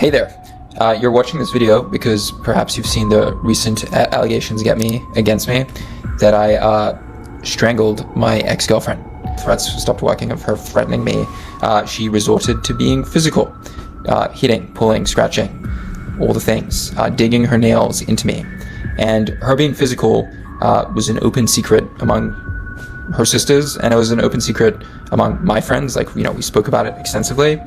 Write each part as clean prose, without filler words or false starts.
Hey there. You're watching this video because perhaps you've seen the recent allegations against me that I strangled my ex-girlfriend. Threats stopped working of her threatening me. She resorted to being physical, hitting, pulling, scratching, all the things, digging her nails into me. And her being physical was an open secret among her sisters, and it was an open secret among my friends. Like, we spoke about it extensively.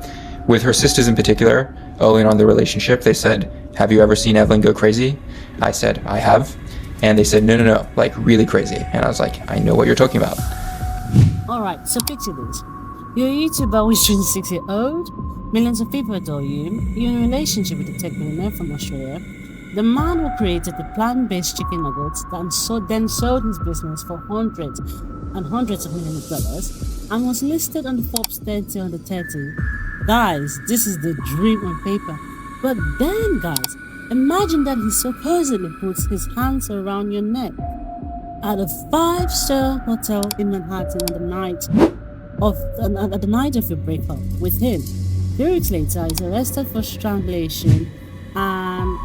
With her sisters in particular, early on in the relationship, they said, "Have you ever seen Evelyn go crazy?" I said, "I have." And they said, no, like really crazy. And I was like, I know what you're talking about. Alright, so picture this. You're a YouTuber who is 26 years old, millions of people adore you, you're in a relationship with a tech millionaire from Australia, the man who created the plant-based chicken nuggets then sold his business for hundreds and hundreds of millions of dollars and was listed on the Forbes 30 under 30. Guys, this is the dream on paper. But then, guys, imagine that he supposedly puts his hands around your neck at a 5-star hotel in Manhattan on the night of your breakup with him. 3 weeks later, he's arrested for strangulation. And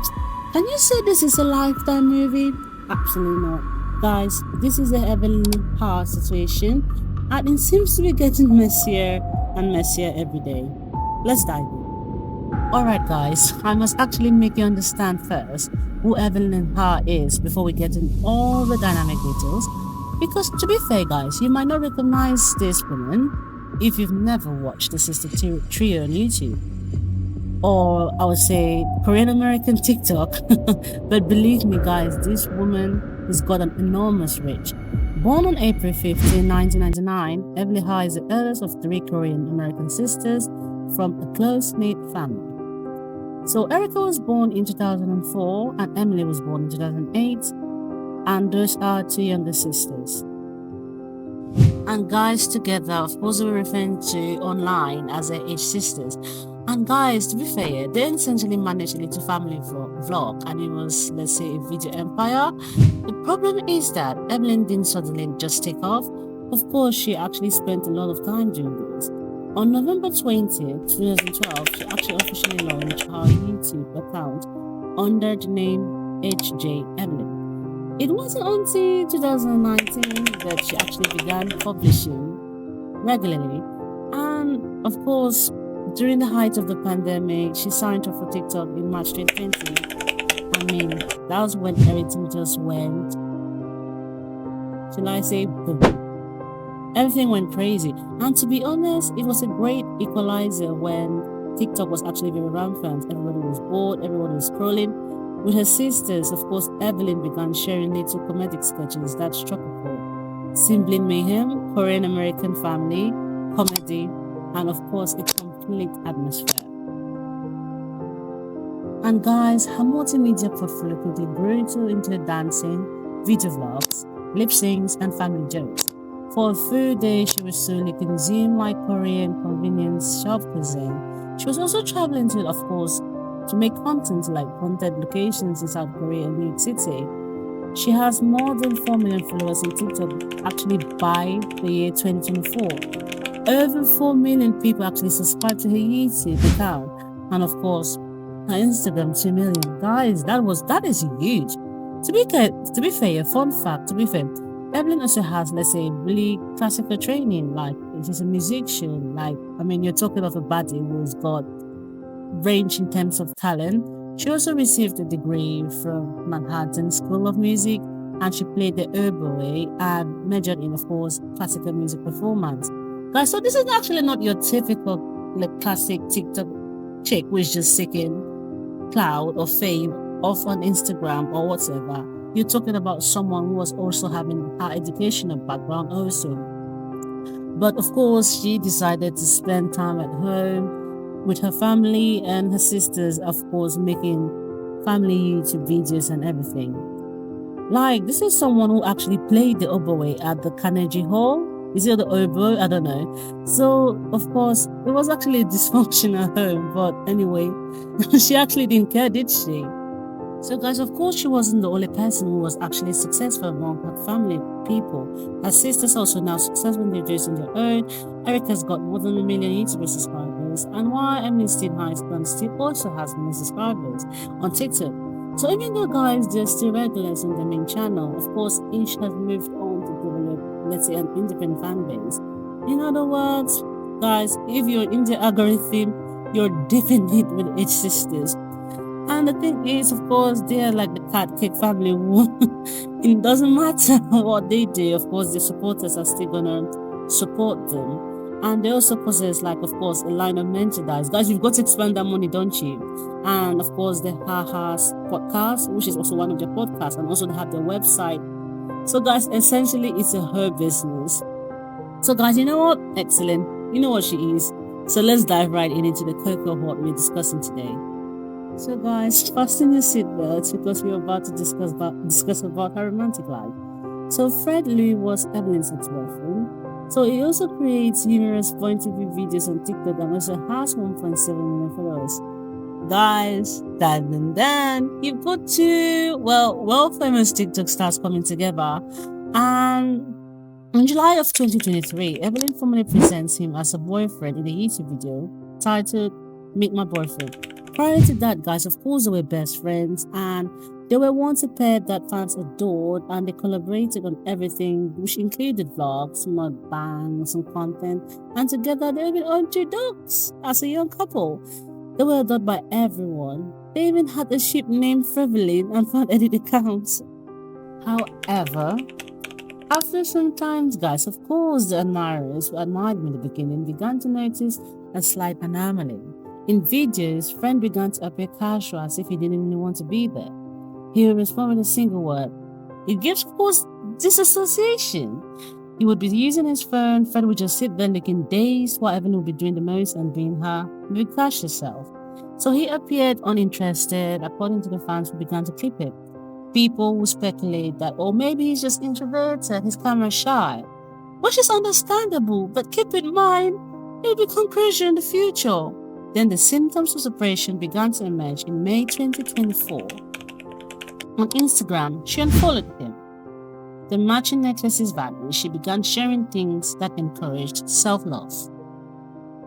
can you say this is a Lifetime movie? Absolutely not. Guys, this is the Evelyn Ha situation, and it seems to be getting messier and messier every day. Let's dive in. Alright guys, I must actually make you understand first who Evelyn Ha is before we get into all the dynamic details, because to be fair guys, you might not recognize this woman if you've never watched the sister trio on YouTube, or I would say Korean American TikTok. But believe me guys, this woman has got an enormous reach. Born on April 15, 1999, Evelyn Ha is the eldest of 3 Korean American sisters from a close-knit family. So Erica was born in 2004 and Emily was born in 2008, and those are 2 younger sisters. And guys, together, of course, we're referring to online as their age sisters. And guys, to be fair, they essentially managed a little family vlog, and it was, let's say, a video empire. The problem is that Evelyn didn't suddenly just take off. Of course, she actually spent a lot of time doing this. On November 20th, 2012, she actually officially launched her YouTube account under the name HJ Evelyn. It wasn't until 2019 that she actually began publishing regularly. And of course, during the height of the pandemic, she signed up for TikTok in March 2020. I mean, that was when everything just went, shall I say, boom. Everything went crazy. And to be honest, it was a great equalizer when TikTok was actually very rampant. Everybody was bored, everybody was scrolling. With her sisters, of course, Evelyn began sharing little comedic sketches that struck a chord. Sibling mayhem, Korean American family, comedy, and of course, a complete atmosphere. And guys, her multimedia portfolio quickly grew into dancing, video vlogs, lip syncs, and family jokes. For a few days, she would solely consume like Korean convenience shop cuisine. She was also traveling to, of course, to make content like haunted locations in South Korea and New York City. She has more than 4 million followers on TikTok actually by the year 2024. Over 4 million people actually subscribe to her YouTube account, and of course, her Instagram 2 million. Guys, that is huge. To be fair, fun fact, Evelyn also has, let's say, really classical training. Like, she's a musician. Like, I mean, you're talking of a body who's got range in terms of talent. She also received a degree from Manhattan School of Music, and she played the oboe and majored in, of course, classical music performance. Guys, so this is actually not your typical, like, classic TikTok chick who is just seeking clout or fame off on Instagram or whatever. You're talking about someone who was also having her educational background also. But of course, she decided to spend time at home with her family and her sisters, of course, making family YouTube videos and everything. Like, this is someone who actually played the oboe at the Carnegie Hall. Is it the oboe? I don't know. So, of course, it was actually a dysfunctional home. But anyway, she actually didn't care, did she? So guys, of course, she wasn't the only person who was actually successful among her family people. Her sisters also now successful in their videos on their own. Erica's got more than 1 million YouTube subscribers. subscribers and why Evelyn Ha still also has many subscribers on TikTok. So even though guys they're still regulars on the main channel, of course each has moved on to develop, let's say, an independent fan base. In other words, guys, if you're in the algorithm, you're definitely with each sisters. And the thing is, of course, they're like the cat cake family. It doesn't matter what they do, of course, the supporters are still gonna support them. And they also possess, like, of course, a line of merchandise. Guys, you've got to expand that money, don't you? And of course, the Ha-Ha's podcast, which is also one of their podcasts, and also they have their website. So, guys, essentially, it's a her business. So, guys, you know what? Excellent. You know what she is. So let's dive right into the cocoa what we're discussing today. So guys, fasten your seatbelts because we're about to discuss about her romantic life. So Fred Liu was Evelyn's ex-boyfriend. So he also creates numerous point of view videos on TikTok and also has 1.7 million followers. Guys, then you've got two famous TikTok stars coming together. And in July of 2023, Evelyn formally presents him as a boyfriend in a YouTube video titled Meet My Boyfriend. Prior to that, guys, of course, they were best friends and they were once a pair that fans adored, and they collaborated on everything, which included vlogs, mukbangs, some content, and together they even owned 2 dogs as a young couple. They were adored by everyone. They even had a sheep named Evenlyn and fan edit accounts. However, after some time, guys, of course, the admirers who admired him in the beginning began to notice a slight anomaly. In videos, Fred began to appear casual as if he didn't even want to be there. He would respond with a single word. It gives, of course, disassociation. He would be using his phone. Fred would just sit there looking dazed while Evelyn would be doing the most and being her big crush herself. So he appeared uninterested, according to the fans who began to clip it. People would speculate that, or maybe he's just introverted, his camera shy, which is understandable, but keep in mind, he'll become crazier in the future. Then the symptoms of separation began to emerge in May 2024. On Instagram, she unfollowed him. The matching necklaces vanished. She began sharing things that encouraged self-love.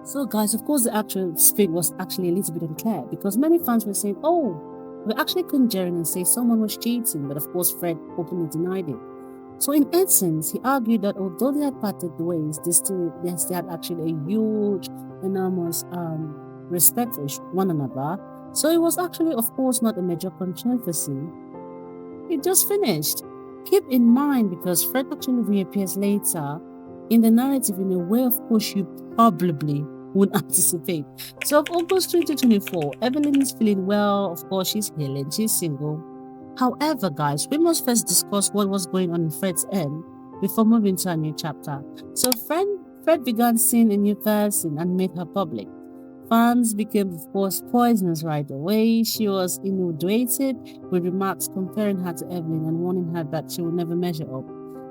So guys, of course the actual speak was actually a little bit unclear because many fans were saying, oh, we're actually conjuring and say someone was cheating, but of course Fred openly denied it. So in essence, he argued that although they had parted ways, they had actually a huge, enormous respect for one another. So it was actually, of course, not a major controversy. It just finished. Keep in mind, because Fred actually reappears later in the narrative in a way, of course, you probably wouldn't anticipate. So of August 2024, Evelyn is feeling well. Of course, she's healing. She's single. However, guys, we must first discuss what was going on in Fred's end before moving to a new chapter. So Fred began seeing a new person and made her public. Fans became, of course, poisonous right away. She was inundated with remarks comparing her to Evelyn and warning her that she would never measure up.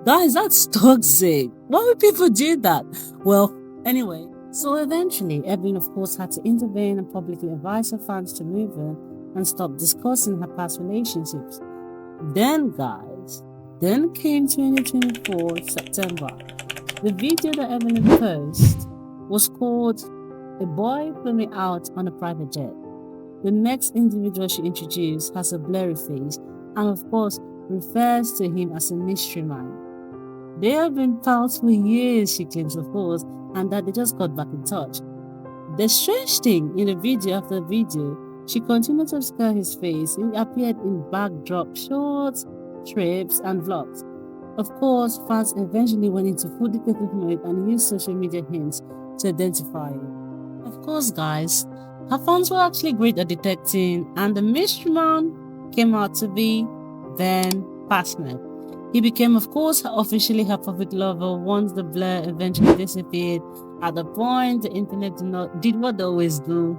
Guys, that's toxic. Why would people do that? Well, anyway, so eventually, Evelyn, of course, had to intervene and publicly advise her fans to move her and stop discussing her past relationships. Then, guys, came 2024 September. The video that Evelyn posted was called A Boy Flew Me Out on a Private Jet. The next individual she introduced has a blurry face and, of course, refers to him as a mystery man. They have been pals for years, she claims, of course, and that they just got back in touch. The strange thing, in the video after the video, she continued to obscure his face. He appeared in backdrop shots, trips, and vlogs. Of course, fans eventually went into full detective mode and used social media hints to identify him. Of course, guys, her fans were actually great at detecting, and the mystery man came out to be Ben Pasternak. He became, of course, officially her public lover once the blur eventually disappeared. At the point, the internet did what they always do.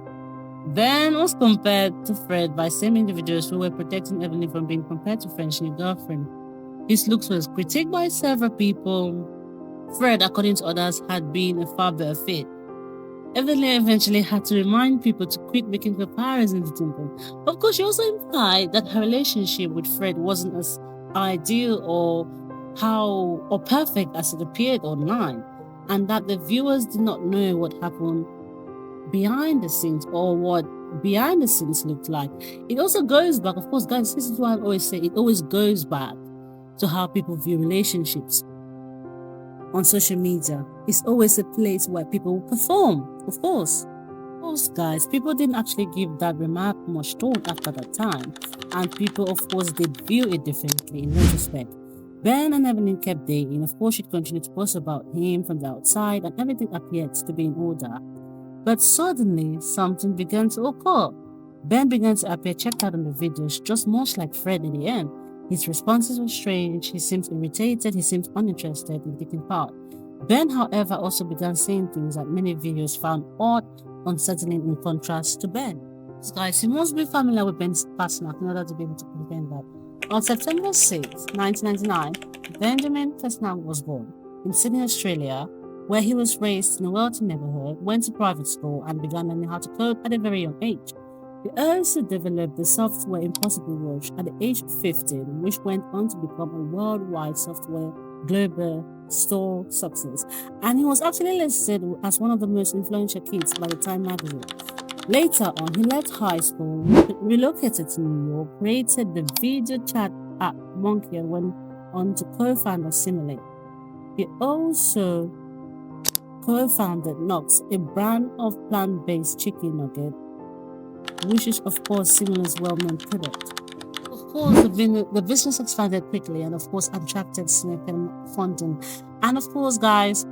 Ben was compared to Fred by same individuals who were protecting Evelyn from being compared to Fred's new girlfriend. His looks was critiqued by several people. Fred, according to others, had been a far better fit. Evelyn eventually had to remind people to quit making comparisons between them. Of course, she also implied that her relationship with Fred wasn't as ideal or perfect as it appeared online, and that the viewers did not know what happened behind the scenes, or what behind the scenes looked like. It also goes back, of course, guys, this is what I always say, it always goes back to how people view relationships on social media. It's always a place where people perform, of course. Of course, guys, people didn't actually give that remark much thought after that time, and people, of course, did view it differently in retrospect. Ben and Evelyn kept dating. Of course, she'd continue to post about him from the outside, and everything appeared to be in order. But suddenly, something began to occur. Ben began to appear checked out on the videos, just much like Fred in the end. His responses were strange, he seemed irritated, he seemed uninterested in taking part. Ben, however, also began saying things that many viewers found odd, unsettling in contrast to Ben. So guys, you must be familiar with Ben Pasternak in order to be able to comprehend that. On September 6, 1999, Benjamin Pasternak was born in Sydney, Australia, where he was raised in a wealthy neighborhood, went to private school, and began learning how to code at a very young age. He also developed the software Impossible Watch at the age of 15, which went on to become a worldwide software global store success. And he was actually listed as one of the most influential kids by the Time magazine. Later on, he left high school, relocated to New York, created the video chat app Monkey, and went on to co-found Simulate. He also co-founded Knox, a brand of plant-based chicken nugget, which is of course Simulate's well-known product. Of course, the business expanded quickly and of course attracted significant funding. And of course, guys,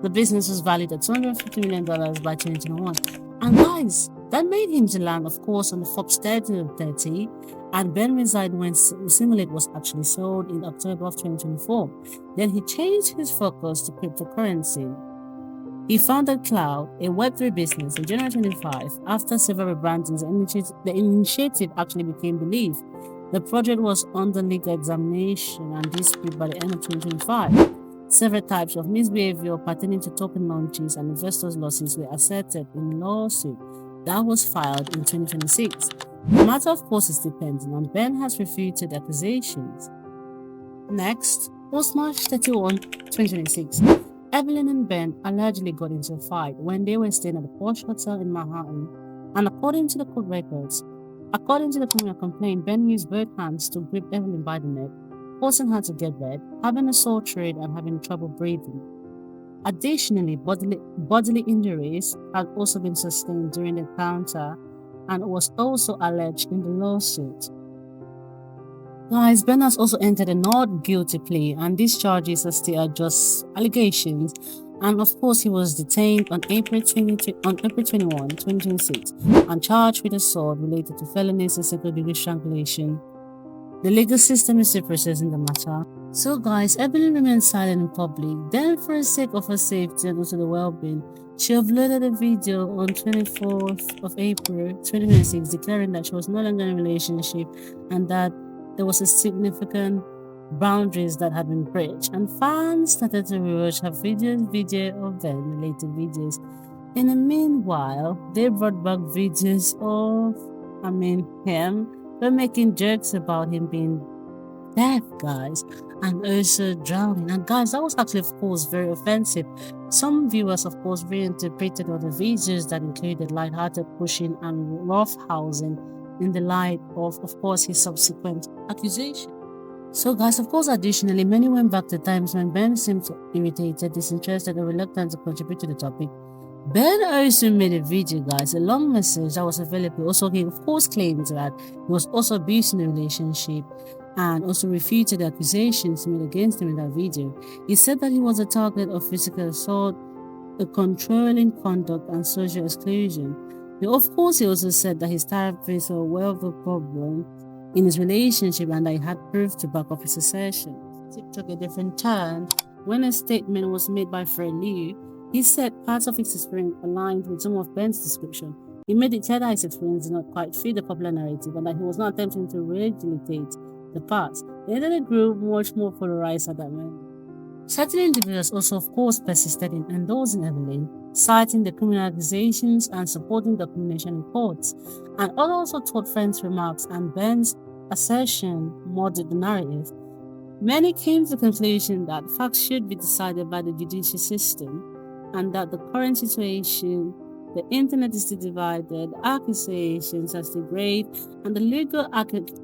the business was valued at $250 million by 2021. And guys, that made him to land, of course, on the Forbes 30 of 30, and Ben resided when Simulate was actually sold in October of 2024. Then he changed his focus to cryptocurrency. He founded Cloud, a Web3 business, in January 25. After several rebrandings, the initiative actually became Believe. The project was under legal examination and dispute by the end of 2025. Several types of misbehavior pertaining to token launches and investors' losses were asserted in a lawsuit that was filed in 2026. The matter, of course, is pending, and Ben has refuted the accusations. Next, post-March 31, 2026, Evelyn and Ben allegedly got into a fight when they were staying at a posh hotel in Manhattan, and according to the court records, according to the criminal complaint, Ben used both hands to grip Evelyn by the neck, forcing her to get red, having a sore throat, and having trouble breathing. Additionally, bodily injuries had also been sustained during the encounter and was also alleged in the lawsuit. Guys, Ben has also entered a not guilty plea, and these charges are still just allegations. And of course, he was detained on April 21, 2026, and charged with assault related to felonies and second-degree strangulation. The legal system is still processing the matter. So guys, Evelyn remained silent in public. Then, for the sake of her safety and also the well-being, she uploaded a video on 24th of April 2026 declaring that she was no longer in a relationship and that there was a significant boundaries that had been breached, and fans started to rewatch her video of them related videos. In the meanwhile, they brought back videos of him. They're making jokes about him being deaf, guys, and also drowning. And guys, that was actually, of course, very offensive. Some viewers, of course, reinterpreted all the videos that included lighthearted pushing and roughhousing in the light of course, his subsequent accusation. So guys, of course, additionally, many went back to times when Ben seemed irritated, disinterested, or reluctant to contribute to the topic. Ben also made a video, guys, a long message that was available. Also, he of course claimed that he was also abusing the relationship and also refuted the accusations made against him in that video. He said that he was a target of physical assault, a controlling conduct, and social exclusion. Of course, he also said that his therapist saw a wealth of problems in his relationship and that he had proof to back up his assertion. It took a different turn when a statement was made by Fred Liu. He said parts of his experience aligned with some of Ben's description. He made it clear that his experience did not quite fit the popular narrative and that he was not attempting to rehabilitate the past. The internet grew much more polarized at that moment. Certain individuals also, of course, persisted in endorsing Evelyn, citing the criminal accusations and supporting the condemnation in courts, and others also thought friends' remarks and Ben's assertion muddied the narrative. Many came to the conclusion that facts should be decided by the judicial system and that the current situation The internet is still divided, accusations are still grave, and the legal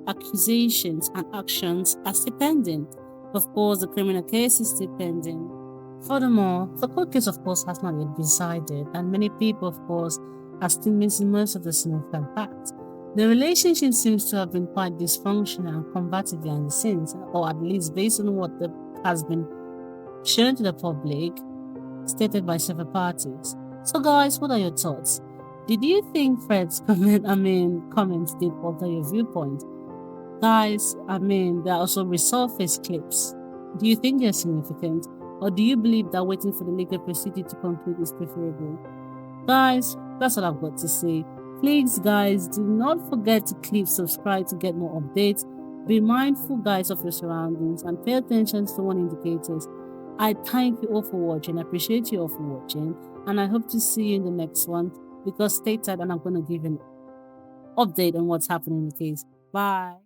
accusations and actions are still pending. Of course, the criminal case is still pending. Furthermore, the court case, of course, has not yet been decided, and many people, of course, are still missing most of the significant facts. The relationship seems to have been quite dysfunctional and combative behind the scenes, or at least based on what has been shown to the public, stated by several parties. So guys, what are your thoughts? Did you think Fred's comments did alter your viewpoint? Guys, there are also resurfaced clips. Do you think they're significant? Or do you believe that waiting for the legal procedure to conclude is preferable? Guys, that's what I've got to say. Please guys, do not forget to click subscribe to get more updates. Be mindful guys of your surroundings and pay attention to warning indicators. I thank you all for watching. I appreciate you all for watching. And I hope to see you in the next one, because stay tight and I'm going to give an update on what's happening in the case. Bye.